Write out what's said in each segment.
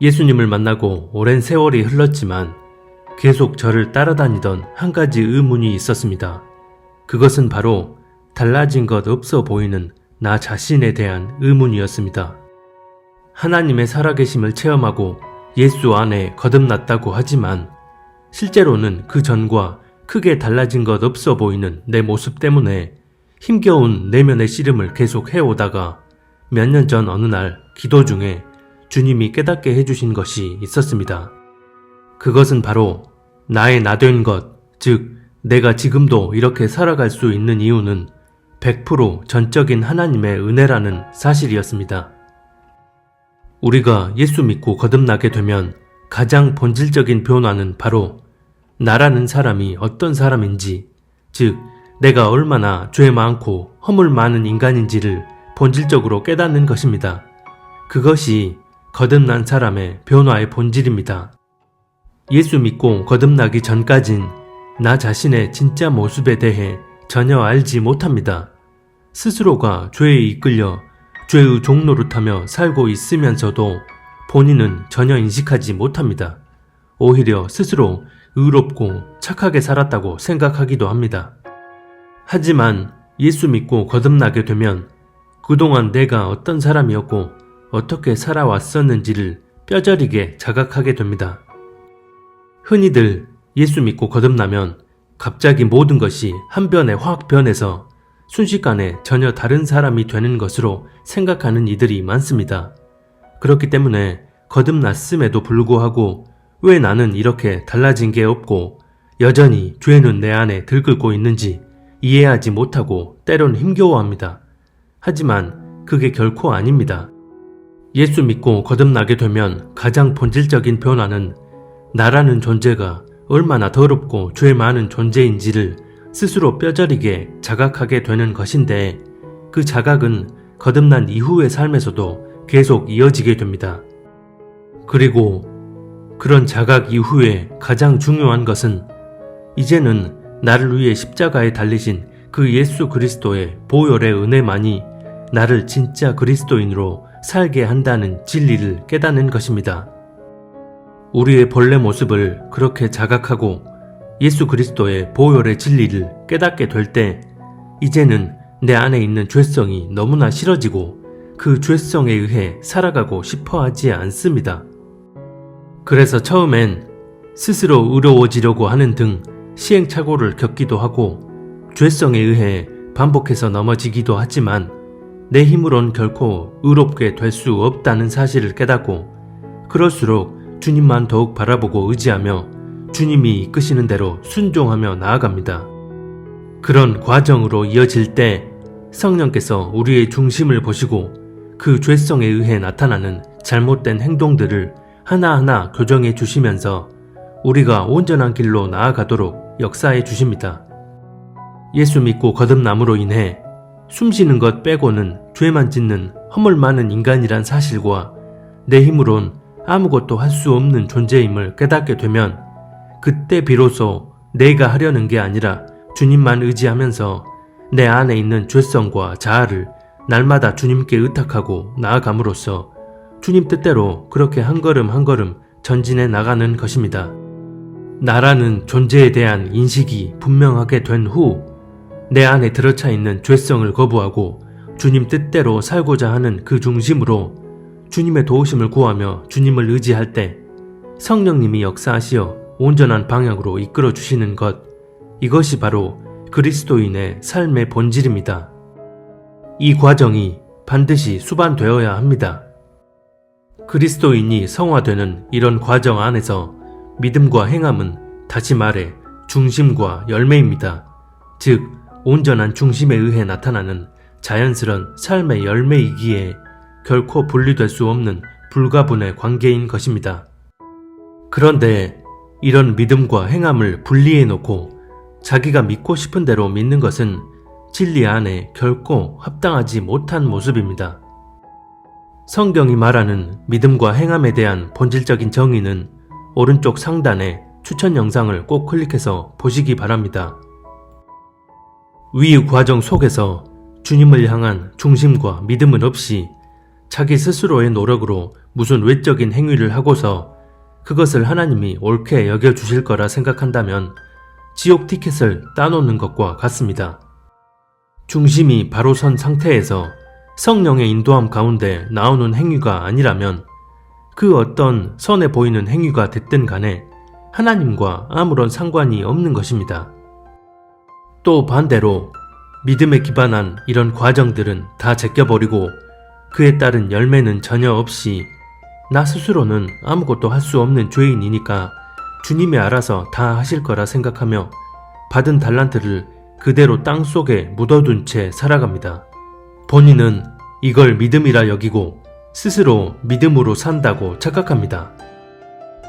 예수님을 만나고 오랜 세월이 흘렀지만 계속 저를 따라다니던 한 가지 의문이 있었습니다. 그것은 바로 달라진 것 없어 보이는 나 자신에 대한 의문이었습니다. 하나님의 살아계심을 체험하고 예수 안에 거듭났다고 하지만 실제로는 그 전과 크게 달라진 것 없어 보이는 내 모습 때문에 힘겨운 내면의 씨름을 계속 해오다가 몇 년 전 어느 날 기도 중에 주님이 깨닫게 해주신 것이 있었습니다. 그것은 바로 나의 나된 것, 즉 내가 지금도 이렇게 살아갈 수 있는 이유는 100% 전적인 하나님의 은혜라는 사실이었습니다. 우리가 예수 믿고 거듭나게 되면 가장 본질적인 변화는 바로 나라는 사람이 어떤 사람인지, 즉 내가 얼마나 죄 많고 허물 많은 인간인지를 본질적으로 깨닫는 것입니다. 그것이 거듭난 사람의 변화의 본질입니다. 예수 믿고 거듭나기 전까진 나 자신의 진짜 모습에 대해 전혀 알지 못합니다. 스스로가 죄에 이끌려 죄의 종노릇하며 살고 있으면서도 본인은 전혀 인식하지 못합니다. 오히려 스스로 의롭고 착하게 살았다고 생각하기도 합니다. 하지만 예수 믿고 거듭나게 되면 그동안 내가 어떤 사람이었고 어떻게 살아왔었는지를 뼈저리게 자각하게 됩니다. 흔히들 예수 믿고 거듭나면 갑자기 모든 것이 한 변에 확 변해서 순식간에 전혀 다른 사람이 되는 것으로 생각하는 이들이 많습니다. 그렇기 때문에 거듭났음에도 불구하고 왜 나는 이렇게 달라진 게 없고 여전히 죄는 내 안에 들끓고 있는지 이해하지 못하고 때론 힘겨워합니다. 하지만 그게 결코 아닙니다. 예수 믿고 거듭나게 되면 가장 본질적인 변화는 나라는 존재가 얼마나 더럽고 죄 많은 존재인지를 스스로 뼈저리게 자각하게 되는 것인데 그 자각은 거듭난 이후의 삶에서도 계속 이어지게 됩니다. 그리고 그런 자각 이후에 가장 중요한 것은 이제는 나를 위해 십자가에 달리신 그 예수 그리스도의 보혈의 은혜만이 나를 진짜 그리스도인으로 살게 한다는 진리를 깨닫는 것입니다. 우리의 본래 모습을 그렇게 자각하고 예수 그리스도의 보혈의 진리를 깨닫게 될 때 이제는 내 안에 있는 죄성이 너무나 싫어지고 그 죄성에 의해 살아가고 싶어 하지 않습니다. 그래서 처음엔 스스로 의로워지려고 하는 등 시행착오를 겪기도 하고 죄성에 의해 반복해서 넘어지기도 하지만 내 힘으론 결코 의롭게 될 수 없다는 사실을 깨닫고 그럴수록 주님만 더욱 바라보고 의지하며 주님이 이끄시는 대로 순종하며 나아갑니다. 그런 과정으로 이어질 때 성령께서 우리의 중심을 보시고 그 죄성에 의해 나타나는 잘못된 행동들을 하나하나 교정해 주시면서 우리가 온전한 길로 나아가도록 역사해 주십니다. 예수 믿고 거듭남으로 인해 숨쉬는 것 빼고는 죄만 짓는 허물 많은 인간이란 사실과 내 힘으론 아무것도 할 수 없는 존재임을 깨닫게 되면 그때 비로소 내가 하려는 게 아니라 주님만 의지하면서 내 안에 있는 죄성과 자아를 날마다 주님께 의탁하고 나아감으로써 주님 뜻대로 그렇게 한 걸음 한 걸음 전진해 나가는 것입니다. 나라는 존재에 대한 인식이 분명하게 된 후 내 안에 들어차 있는 죄성을 거부하고 주님 뜻대로 살고자 하는 그 중심으로 주님의 도우심을 구하며 주님을 의지할 때 성령님이 역사하시어 온전한 방향으로 이끌어 주시는 것, 이것이 바로 그리스도인의 삶의 본질입니다. 이 과정이 반드시 수반되어야 합니다. 그리스도인이 성화되는 이런 과정 안에서 믿음과 행함은 다시 말해 중심과 열매입니다. 즉 온전한 중심에 의해 나타나는 자연스런 삶의 열매이기에 결코 분리될 수 없는 불가분의 관계인 것입니다. 그런데 이런 믿음과 행함을 분리해 놓고 자기가 믿고 싶은 대로 믿는 것은 진리 안에 결코 합당하지 못한 모습입니다. 성경이 말하는 믿음과 행함에 대한 본질적인 정의는 오른쪽 상단에 추천 영상을 꼭 클릭해서 보시기 바랍니다. 위 과정 속에서 주님을 향한 중심과 믿음은 없이 자기 스스로의 노력으로 무슨 외적인 행위를 하고서 그것을 하나님이 옳게 여겨주실 거라 생각한다면 지옥 티켓을 따놓는 것과 같습니다. 중심이 바로 선 상태에서 성령의 인도함 가운데 나오는 행위가 아니라면 그 어떤 선해 보이는 행위가 됐든 간에 하나님과 아무런 상관이 없는 것입니다. 또 반대로 믿음에 기반한 이런 과정들은 다 제껴버리고 그에 따른 열매는 전혀 없이 나 스스로는 아무것도 할 수 없는 죄인이니까 주님이 알아서 다 하실 거라 생각하며 받은 달란트를 그대로 땅속에 묻어둔 채 살아갑니다. 본인은 이걸 믿음이라 여기고 스스로 믿음으로 산다고 착각합니다.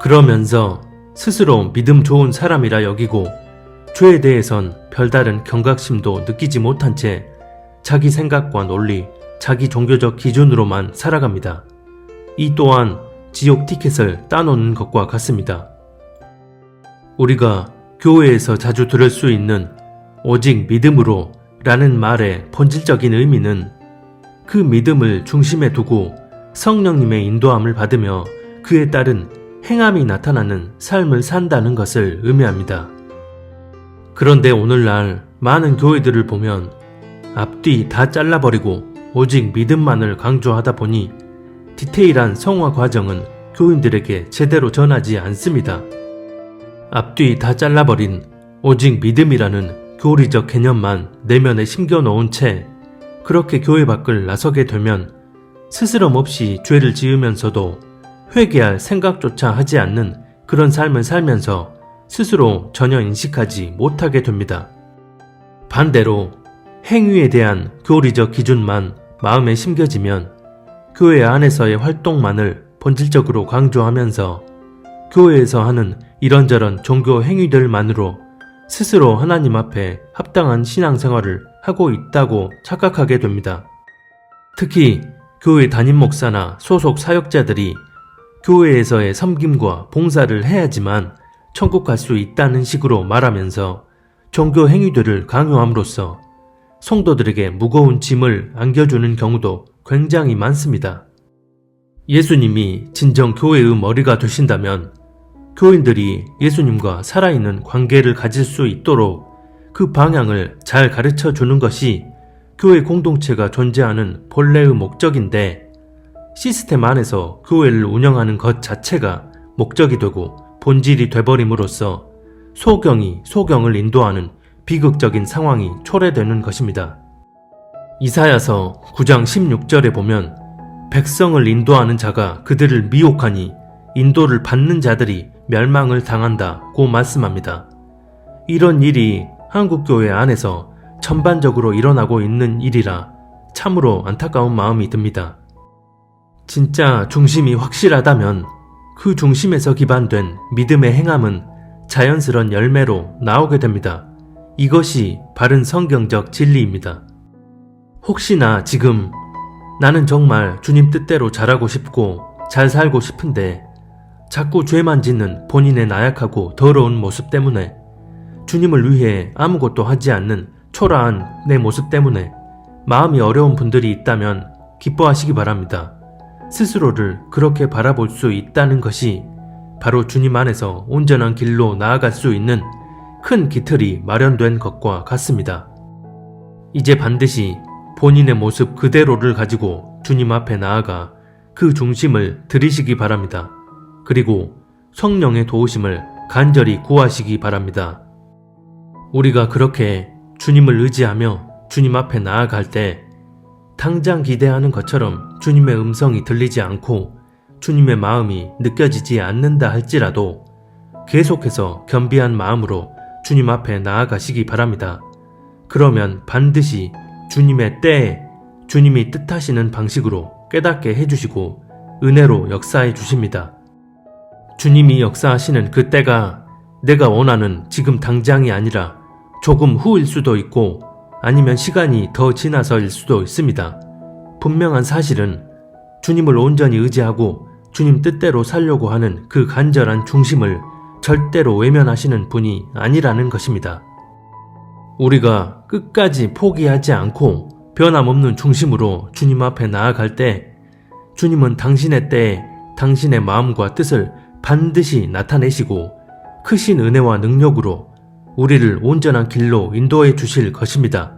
그러면서 스스로 믿음 좋은 사람이라 여기고 죄에 대해선 별다른 경각심도 느끼지 못한 채 자기 생각과 논리, 자기 종교적 기준으로만 살아갑니다. 이 또한 지옥 티켓을 따놓는 것과 같습니다. 우리가 교회에서 자주 들을 수 있는 오직 믿음으로 라는 말의 본질적인 의미는 그 믿음을 중심에 두고 성령님의 인도함을 받으며 그에 따른 행함이 나타나는 삶을 산다는 것을 의미합니다. 그런데 오늘날 많은 교회들을 보면 앞뒤 다 잘라버리고 오직 믿음만을 강조하다 보니 디테일한 성화 과정은 교인들에게 제대로 전하지 않습니다. 앞뒤 다 잘라버린 오직 믿음이라는 교리적 개념만 내면에 심겨놓은 채 그렇게 교회 밖을 나서게 되면 스스럼 없이 죄를 지으면서도 회개할 생각조차 하지 않는 그런 삶을 살면서 스스로 전혀 인식하지 못하게 됩니다. 반대로 행위에 대한 교리적 기준만 마음에 심겨지면 교회 안에서의 활동만을 본질적으로 강조하면서 교회에서 하는 이런저런 종교 행위들만으로 스스로 하나님 앞에 합당한 신앙생활을 하고 있다고 착각하게 됩니다. 특히 교회 담임 목사나 소속 사역자들이 교회에서의 섬김과 봉사를 해야지만 천국 갈 수 있다는 식으로 말하면서 종교 행위들을 강요함으로써 성도들에게 무거운 짐을 안겨주는 경우도 굉장히 많습니다. 예수님이 진정 교회의 머리가 되신다면 교인들이 예수님과 살아있는 관계를 가질 수 있도록 그 방향을 잘 가르쳐 주는 것이 교회 공동체가 존재하는 본래의 목적인데 시스템 안에서 교회를 운영하는 것 자체가 목적이 되고 본질이 돼버림으로써 소경이 소경을 인도하는 비극적인 상황이 초래되는 것입니다. 이사야서 9장 16절에 보면 백성을 인도하는 자가 그들을 미혹하니 인도를 받는 자들이 멸망을 당한다고 말씀합니다. 이런 일이 한국교회 안에서 전반적으로 일어나고 있는 일이라 참으로 안타까운 마음이 듭니다. 진짜 중심이 확실하다면 그 중심에서 기반된 믿음의 행함은 자연스러운 열매로 나오게 됩니다. 이것이 바른 성경적 진리입니다. 혹시나 지금 나는 정말 주님 뜻대로 잘하고 싶고 잘 살고 싶은데 자꾸 죄만 짓는 본인의 나약하고 더러운 모습 때문에 주님을 위해 아무것도 하지 않는 초라한 내 모습 때문에 마음이 어려운 분들이 있다면 기뻐하시기 바랍니다. 스스로를 그렇게 바라볼 수 있다는 것이 바로 주님 안에서 온전한 길로 나아갈 수 있는 큰 기틀이 마련된 것과 같습니다. 이제 반드시 본인의 모습 그대로를 가지고 주님 앞에 나아가 그 중심을 들이시기 바랍니다. 그리고 성령의 도우심을 간절히 구하시기 바랍니다. 우리가 그렇게 주님을 의지하며 주님 앞에 나아갈 때 당장 기대하는 것처럼 주님의 음성이 들리지 않고 주님의 마음이 느껴지지 않는다 할지라도 계속해서 겸비한 마음으로 주님 앞에 나아가시기 바랍니다. 그러면 반드시 주님의 때에 주님이 뜻하시는 방식으로 깨닫게 해주시고 은혜로 역사해 주십니다. 주님이 역사하시는 그 때가 내가 원하는 지금 당장이 아니라 조금 후일 수도 있고 아니면 시간이 더 지나서일 수도 있습니다. 분명한 사실은 주님을 온전히 의지하고 주님 뜻대로 살려고 하는 그 간절한 중심을 절대로 외면하시는 분이 아니라는 것입니다. 우리가 끝까지 포기하지 않고 변함없는 중심으로 주님 앞에 나아갈 때 주님은 당신의 때에 당신의 마음과 뜻을 반드시 나타내시고 크신 은혜와 능력으로 우리를 온전한 길로 인도해 주실 것입니다.